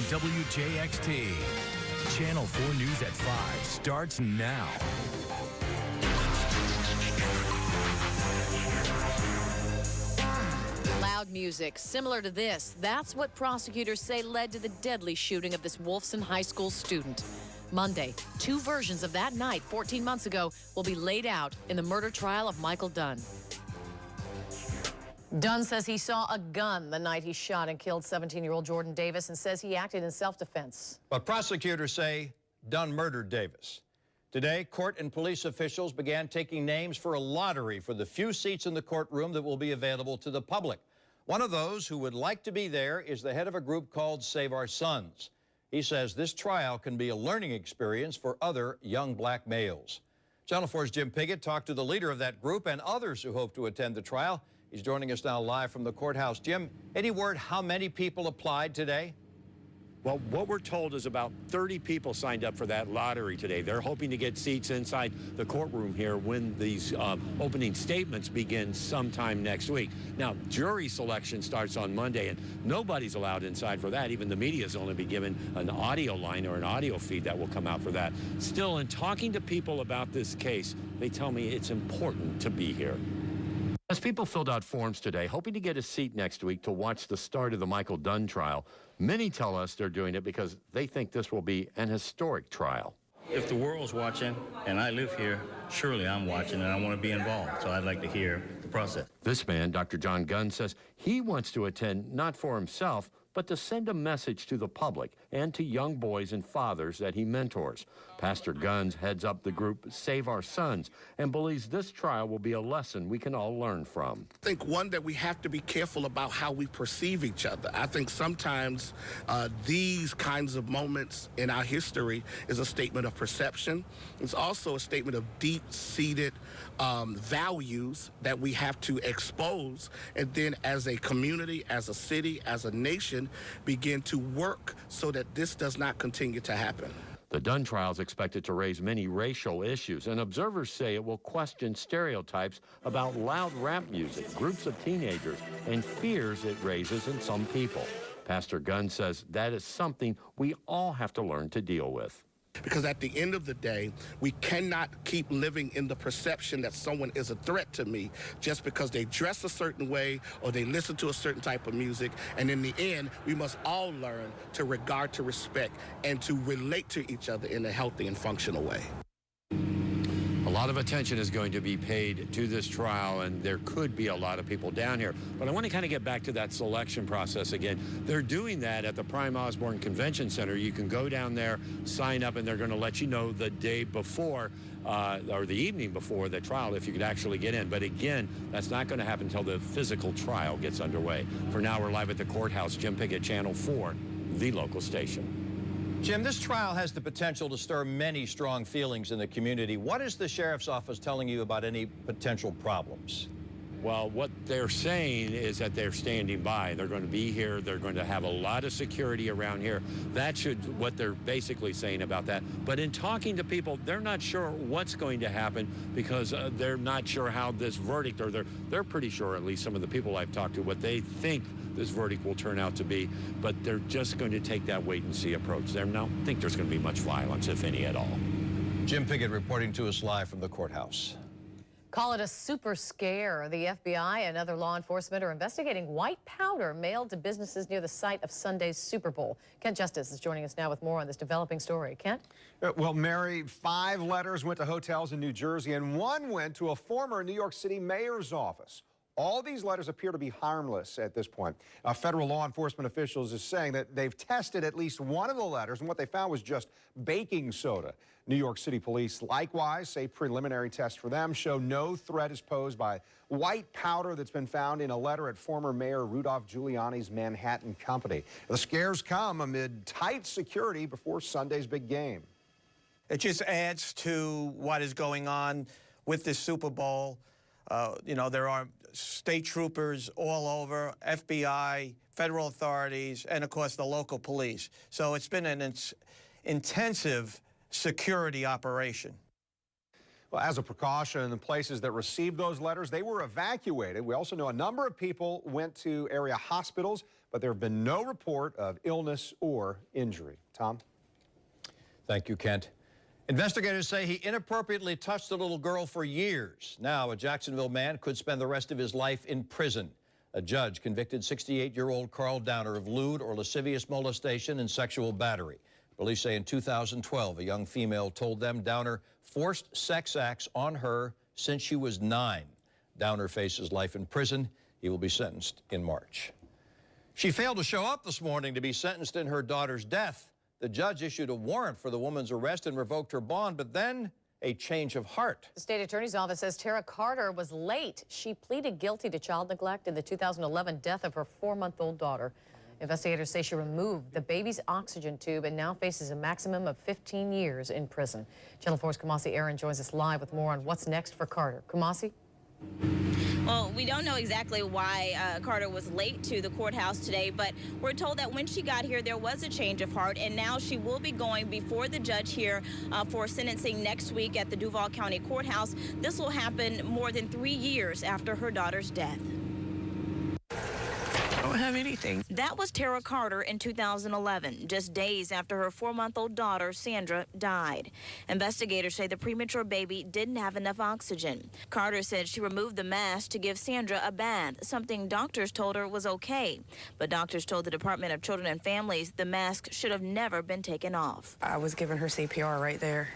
WJXT. Channel 4 News at 5 starts now. Loud music similar to this. That's what prosecutors say led to the deadly shooting of this Wolfson High School student. Monday, 2 versions of that night 14 months ago will be laid out in the murder trial of Michael Dunn. Dunn says he saw a gun the night he shot and killed 17-year-old Jordan Davis and says he acted in self-defense. But prosecutors say Dunn murdered Davis. Today, court and police officials began taking names for a lottery for the few seats in the courtroom that will be available to the public. One of those who would like to be there is the head of a group called Save Our Sons. He says this trial can be a learning experience for other young black males. Channel 4's Jim Piggott talked to the leader of that group and others who hope to attend the trial. He's joining us now live from the courthouse. Jim, any word how many people applied today? Well, what we're told is about 30 people signed up for that lottery today. They're hoping to get seats inside the courtroom here when these opening statements begin sometime next week. Now, jury selection starts on Monday, and nobody's allowed inside for that. Even the media's only been given an audio line or an audio feed that will come out for that. Still, in talking to people about this case, they tell me it's important to be here. As people filled out forms today, hoping to get a seat next week to watch the start of the Michael Dunn trial, many tell us they're doing it because they think this will be an historic trial. If the world's watching and I live here, surely I'm watching and I want to be involved, so I'd like to hear the process. This man, Dr. John Gunn, says he wants to attend not for himself, but to send a message to the public and to young boys and fathers that he mentors. Pastor Gunn heads up the group Save Our Sons and believes this trial will be a lesson we can all learn from. I think, one, that we have to be careful about how we perceive each other. I think sometimes these kinds of moments in our history is a statement of perception. It's also a statement of deep-seated values that we have to expose, and then as a community, as a city, as a nation, begin to work so that this does not continue to happen. The Dunn trial is expected to raise many racial issues, and observers say it will question stereotypes about loud rap music, groups of teenagers, and fears it raises in some people. Pastor Gunn says that is something we all have to learn to deal with. Because at the end of the day, we cannot keep living in the perception that someone is a threat to me just because they dress a certain way or they listen to a certain type of music. And in the end, we must all learn to regard, to respect, and to relate to each other in a healthy and functional way. A lot of attention is going to be paid to this trial, and there could be a lot of people down here. But I want to kind of get back to that selection process again. They're doing that at the Prime Osborne Convention Center. You can go down there, sign up, and they're going to let you know the day before or the evening before the trial if you could actually get in. But again, that's not going to happen until the physical trial gets underway. For now, we're live at the courthouse. Jim Piggott, Channel 4, the local station. Jim, this trial has the potential to stir many strong feelings in the community. What is the sheriff's office telling you about any potential problems? Well, what they're saying is that they're standing by. They're going to be here. They're going to have a lot of security around here. That's what they're basically saying about that. But in talking to people, they're not sure what's going to happen because they're not sure how this verdict, or they're pretty sure, at least some of the people I've talked to, what they think this verdict will turn out to be. But they're just going to take that wait-and-see approach. They don't think there's going to be much violence, if any at all. Jim Piggott reporting to us live from the courthouse. Call it a super scare. The FBI and other law enforcement are investigating white powder mailed to businesses near the site of Sunday's Super Bowl. Kent Justice is joining us now with more on this developing story. Kent? Well, Mary, 5 letters went to hotels in New Jersey, and 1 went to a former New York City mayor's office. All these letters appear to be harmless at this point. Federal law enforcement officials is saying that they've tested at least one of the letters, and what they found was just baking soda. New York City police likewise say preliminary tests for them show no threat is posed by white powder that's been found in a letter at former Mayor Rudolph Giuliani's Manhattan company. The scares come amid tight security before Sunday's big game. It just adds to what is going on with this Super Bowl. You know, there are state troopers all over, FBI, federal authorities, and of course the local police. So it's been an intensive security operation. Well, as a precaution, the places that received those letters, they were evacuated. We also know a number of people went to area hospitals, but there have been no report of illness or injury. Tom? Thank you, Kent. Investigators say he inappropriately touched a little girl for years. Now, a Jacksonville man could spend the rest of his life in prison. A judge convicted 68-year-old Carl Downer of lewd or lascivious molestation and sexual battery. Police say in 2012, a young female told them Downer forced sex acts on her since she was 9. Downer faces life in prison. He will be sentenced in March. She failed to show up this morning to be sentenced in her daughter's death. The judge issued a warrant for the woman's arrest and revoked her bond, but then a change of heart. The state attorney's office says Tara Carter was late. She pleaded guilty to child neglect in the 2011 death of her 4-month-old daughter. Investigators say she removed the baby's oxygen tube and now faces a maximum of 15 years in prison. Channel 4's Kumasi Aaron joins us live with more on what's next for Carter. Kumasi? Well, we don't know exactly why Carter was late to the courthouse today, but we're told that when she got here, there was a change of heart, and now she will be going before the judge here for sentencing next week at the Duval County Courthouse. This will happen more than 3 years after her daughter's death. I don't have anything. That was Tara Carter in 2011, just days after her 4-month-old daughter, Sandra, died. Investigators say the premature baby didn't have enough oxygen. Carter said she removed the mask to give Sandra a bath, something doctors told her was okay. But doctors told the Department of Children and Families the mask should have never been taken off. I was giving her CPR right there.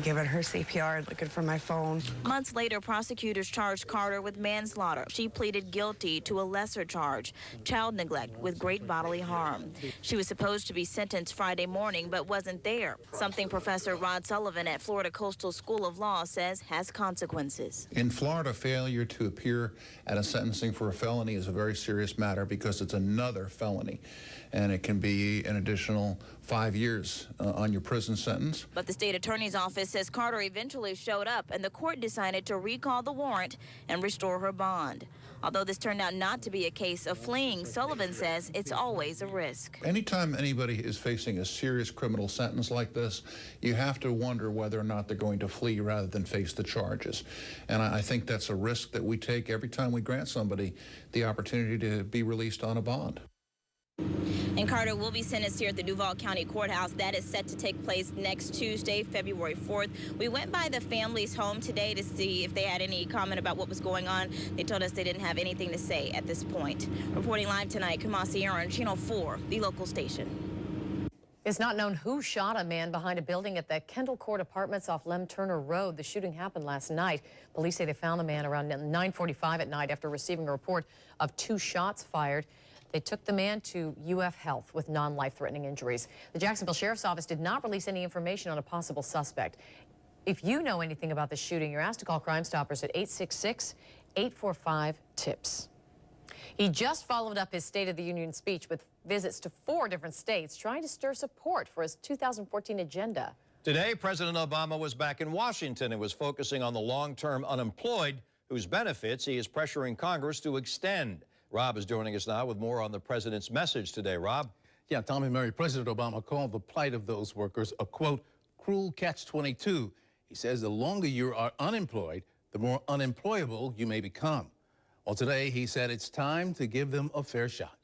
Giving her CPR, looking for my phone. Months later, prosecutors charged Carter with manslaughter. She pleaded guilty to a lesser charge, child neglect with great bodily harm. She was supposed to be sentenced Friday morning, but wasn't there, something Professor Rod Sullivan at Florida Coastal School of Law says has consequences. In Florida, failure to appear at a sentencing for a felony is a very serious matter because it's another felony, and it can be an additional 5 years on your prison sentence. But the state attorney's office says Carter eventually showed up, and the court decided to recall the warrant and restore her bond. Although this turned out not to be a case of fleeing, Sullivan says it's always a risk. Anytime anybody is facing a serious criminal sentence like this, you have to wonder whether or not they're going to flee rather than face the charges. And I think that's a risk that we take every time we grant somebody the opportunity to be released on a bond. And Carter will be sentenced here at the Duval County Courthouse. That is set to take place next Tuesday, February 4th. We went by the family's home today to see if they had any comment about what was going on. They told us they didn't have anything to say at this point. Reporting live tonight, Kumasi Aaron, Channel 4, the local station. It's not known who shot a man behind a building at the Kendall Court Apartments off Lem Turner Road. The shooting happened last night. Police say they found the man around 9:45 at night after receiving a report of 2 shots fired. They took the man to UF Health with non-life-threatening injuries. The Jacksonville Sheriff's Office did not release any information on a possible suspect. If you know anything about the shooting, you're asked to call Crime Stoppers at 866-845-TIPS. He just followed up his State of the Union speech with visits to 4 different states, trying to stir support for his 2014 agenda. Today, President Obama was back in Washington and was focusing on the long-term unemployed, whose benefits he is pressuring Congress to extend. Rob is joining us now with more on the president's message today. Rob? Yeah, Tom and Mary, President Obama called the plight of those workers a, quote, cruel catch-22. He says the longer you are unemployed, the more unemployable you may become. Well, today he said it's time to give them a fair shot.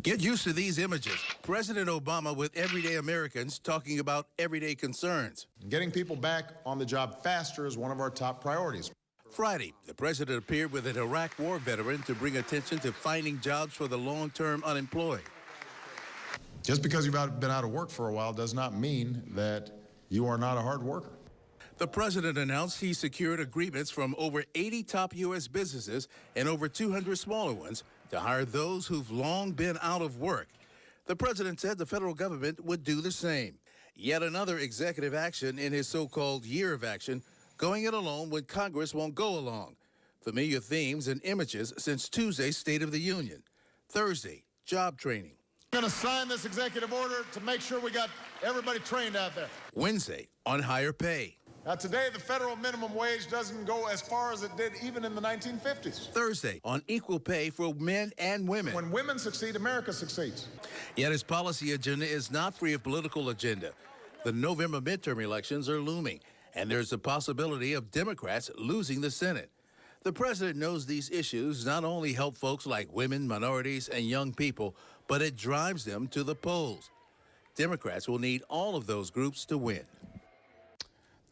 Get used to these images. President Obama with everyday Americans talking about everyday concerns. Getting people back on the job faster is one of our top priorities. Friday, the president appeared with an Iraq war veteran to bring attention to finding jobs for the long-term unemployed. Just because you've been out of work for a while does not mean that you are not a hard worker. The president announced he secured agreements from over 80 top U.S. businesses and over 200 smaller ones to hire those who've long been out of work. The president said the federal government would do the same. Yet another executive action in his so-called year of action, going it alone when Congress won't go along. Familiar themes and images since Tuesday's State of the Union. Thursday, job training. I'm going to sign this executive order to make sure we got everybody trained out there. Wednesday, on higher pay. Now, today, the federal minimum wage doesn't go as far as it did even in the 1950s. Thursday, on equal pay for men and women. When women succeed, America succeeds. Yet his policy agenda is not free of political agenda. The November midterm elections are looming, and there's a possibility of Democrats losing the Senate. The president knows these issues not only help folks like women, minorities, and young people, but it drives them to the polls. Democrats will need all of those groups to win.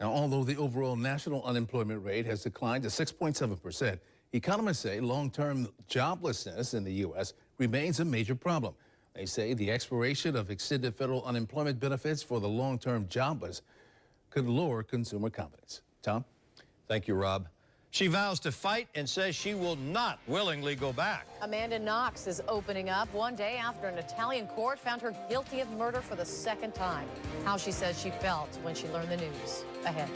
Now, although the overall national unemployment rate has declined to 6.7%, economists say long-term joblessness in the U.S. remains a major problem. They say the expiration of extended federal unemployment benefits for the long-term jobless could lower consumer confidence. Tom? Thank you, Rob. She vows to fight and says she will not willingly go back. Amanda Knox is opening up one day after an Italian court found her guilty of murder for the second time. How she says she felt when she learned the news. Ahead.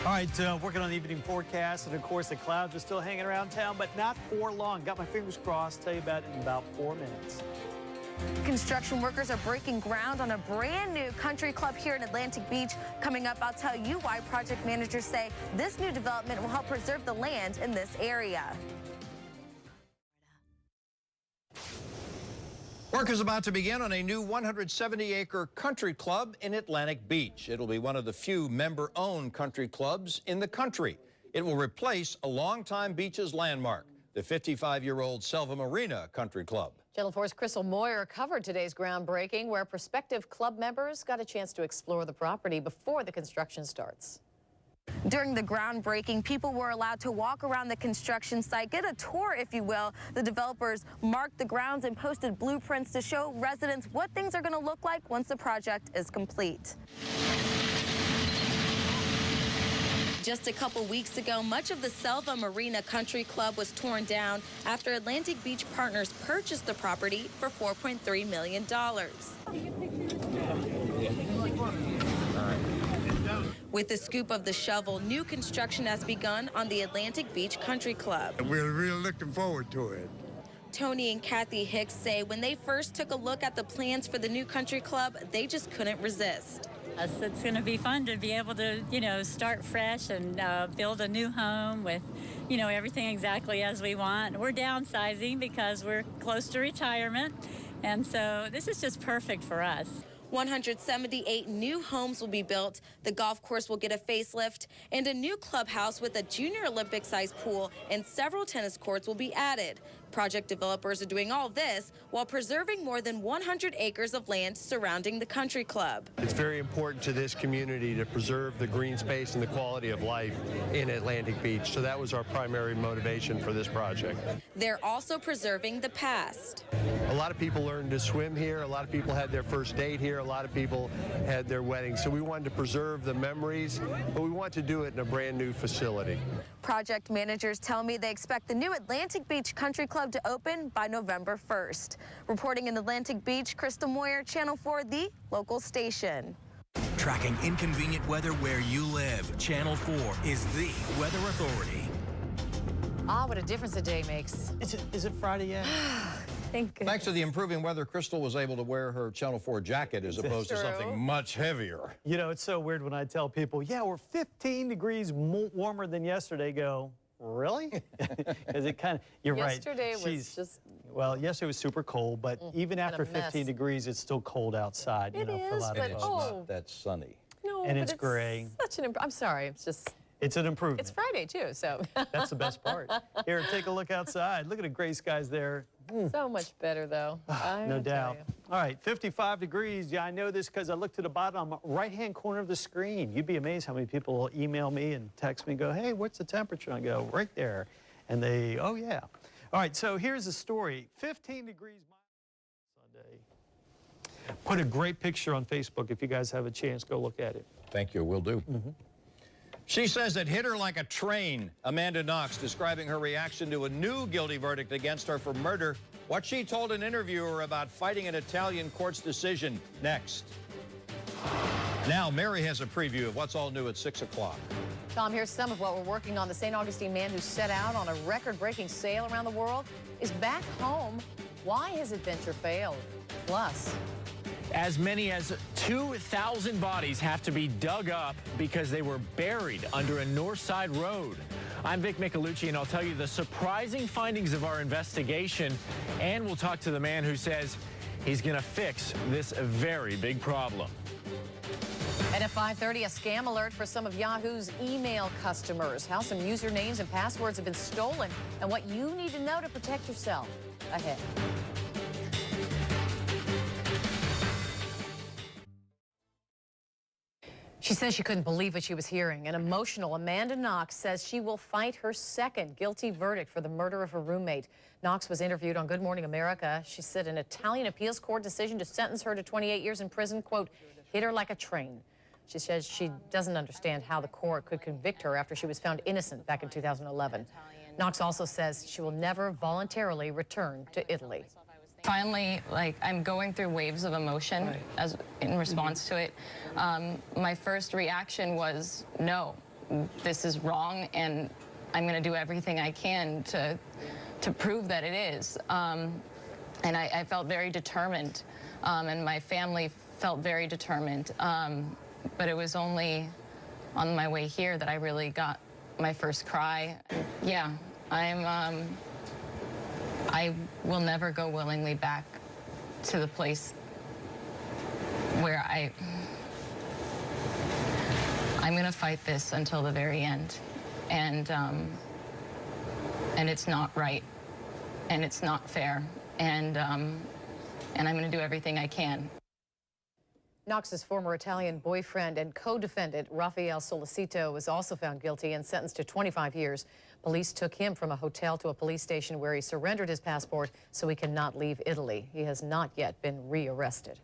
All right, working on the evening forecast, and of course the clouds are still hanging around town, but not for long. Got my fingers crossed. Tell you about it in about 4 minutes. Construction workers are breaking ground on a brand new country club here in Atlantic Beach. Coming up, I'll tell you why project managers say this new development will help preserve the land in this area. Work is about to begin on a new 170-acre country club in Atlantic Beach. It'll be one of the few member-owned country clubs in the country. It will replace a longtime beach's landmark, the 55-year-old Selva Marina Country Club. Channel 4's Crystal Moyer covered today's groundbreaking, where prospective club members got a chance to explore the property before the construction starts. During the groundbreaking, people were allowed to walk around the construction site, get a tour, if you will. The developers marked the grounds and posted blueprints to show residents what things are going to look like once the project is complete. Just a couple weeks ago, much of the Selva Marina Country Club was torn down after Atlantic Beach Partners purchased the property for $4.3 million. With the scoop of the shovel, new construction has begun on the Atlantic Beach Country Club. We're really looking forward to it. Tony and Kathy Hicks say when they first took a look at the plans for the new country club, they just couldn't resist. It's going to be fun to be able to, start fresh and build a new home with, everything exactly as we want. We're downsizing because we're close to retirement, and so this is just perfect for us. 178 new homes will be built. The golf course will get a facelift, and a new clubhouse with a junior Olympic-sized pool and several tennis courts will be added. Project developers are doing all this while preserving more than 100 acres of land surrounding the country club. It's very important to this community to preserve the green space and the quality of life in Atlantic Beach. So that was our primary motivation for this project. They're also preserving the past. A lot of people learned to swim here. A lot of people had their first date here. A lot of people had their weddings. So we wanted to preserve the memories, but we want to do it in a brand new facility. Project managers tell me they expect the new Atlantic Beach Country Club to open by November 1st. Reporting in Atlantic Beach, Crystal Moyer, Channel 4, the local station. Tracking inconvenient weather where you live. Channel 4 is the weather authority. Ah, what a difference a day makes. Is it Friday yet? Thanks to the improving weather, Crystal was able to wear her Channel 4 jacket as opposed to something much heavier. It's so weird when I tell people, yeah, we're 15 degrees warmer than yesterday. Go, really? Because it kind of, you're yesterday right. Was just... Well, yesterday was super cold, but even after 15 degrees, it's still cold outside, for a lot of It's not that sunny. No, and it's gray. Such an I'm sorry, it's just... It's an improvement. It's Friday, too, so... That's the best part. Here, take a look outside. Look at the gray skies there. So much better, though. No doubt. All right, 55 degrees. Yeah, I know this because I looked to the bottom right-hand corner of the screen. You'd be amazed how many people will email me and text me and go, hey, what's the temperature? And I go, right there. And they, oh, yeah. All right, so here's the story. 15 degrees Sunday. Put a great picture on Facebook. If you guys have a chance, go look at it. Thank you, will do. She says it hit her like a train. Amanda Knox describing her reaction to a new guilty verdict against her for murder. What she told an interviewer about fighting an Italian court's decision next. Now, Mary has a preview of what's all new at 6 o'clock. Tom, here's some of what we're working on. The St. Augustine man who set out on a record-breaking sail around the world is back home. Why his adventure failed. Plus... As many as 2,000 bodies have to be dug up because they were buried under a north side road. I'm Vic Michelucci, and I'll tell you the surprising findings of our investigation, and we'll talk to the man who says he's going to fix this very big problem. And at 5:30, a scam alert for some of Yahoo's email customers. How some usernames and passwords have been stolen and what you need to know to protect yourself. Ahead. She says she couldn't believe what she was hearing. An emotional Amanda Knox says she will fight her second guilty verdict for the murder of her roommate. Knox was interviewed on Good Morning America. She said an Italian appeals court decision to sentence her to 28 years in prison, quote, hit her like a train. She says she doesn't understand how the court could convict her after she was found innocent back in 2011. Knox also says she will never voluntarily return to Italy. Finally, I'm going through waves of emotion as in response to it. My first reaction was, no, this is wrong, and I'm going to do everything I can to prove that it is. And I felt very determined, and my family felt very determined. But it was only on my way here that I really got my first cry. Yeah, I will never go willingly back to the place where I'm going to fight this until the very end. And it's not right, and it's not fair, and I'm going to do everything I can. Knox's former Italian boyfriend and co-defendant, Rafael Solicito, was also found guilty and sentenced to 25 years. Police took him from a hotel to a police station where he surrendered his passport so he cannot leave Italy. He has not yet been rearrested.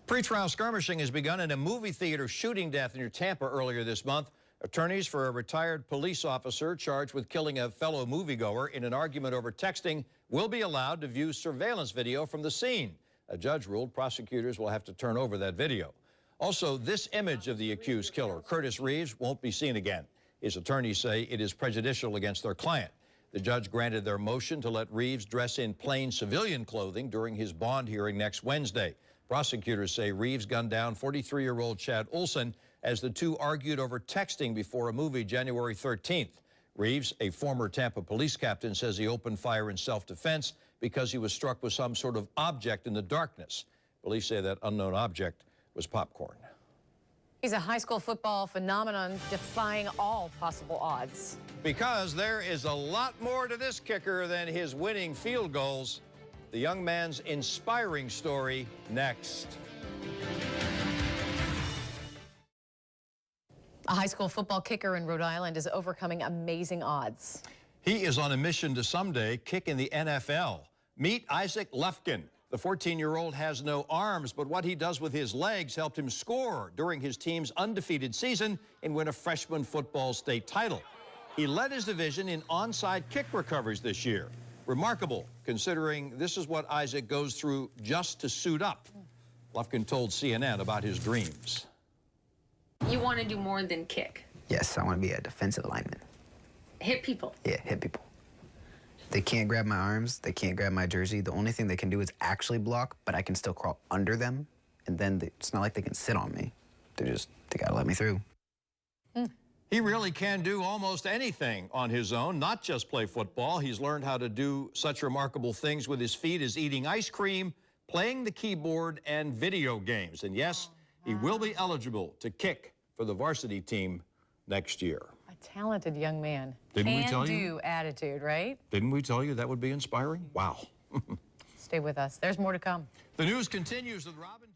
Pretrial skirmishing has begun in a movie theater shooting death near Tampa earlier this month. Attorneys for a retired police officer charged with killing a fellow moviegoer in an argument over texting will be allowed to view surveillance video from the scene. A judge ruled prosecutors will have to turn over that video. Also, this image of the accused killer, Curtis Reeves, won't be seen again. His attorneys say it is prejudicial against their client. The judge granted their motion to let Reeves dress in plain civilian clothing during his bond hearing next Wednesday. Prosecutors say Reeves gunned down 43-year-old Chad Olson as the two argued over texting before a movie January 13th. Reeves, a former Tampa police captain, says he opened fire in self-defense because he was struck with some sort of object in the darkness. Police say that unknown object was popcorn. He's a high school football phenomenon defying all possible odds. Because there is a lot more to this kicker than his winning field goals. The young man's inspiring story next. A high school football kicker in Rhode Island is overcoming amazing odds. He is on a mission to someday kick in the NFL. Meet Isaac Lufkin. The 14-year-old has no arms, but what he does with his legs helped him score during his team's undefeated season and win a freshman football state title. He led his division in onside kick recoveries this year. Remarkable, considering this is what Isaac goes through just to suit up. Lufkin told CNN about his dreams. You want to do more than kick? Yes, I want to be a defensive lineman. Hit people? Yeah, hit people. They can't grab my arms, they can't grab my jersey. The only thing they can do is actually block, but I can still crawl under them, and then it's not like they can sit on me. They gotta let me through. He really can do almost anything on his own, not just play football. He's learned how to do such remarkable things with his feet as eating ice cream, playing the keyboard, and video games. And yes, he will be eligible to kick for the varsity team next year. Talented young man. Didn't we tell you? Can-do attitude, right? Didn't we tell you that would be inspiring? Wow. Stay with us. There's more to come. The news continues with Robin.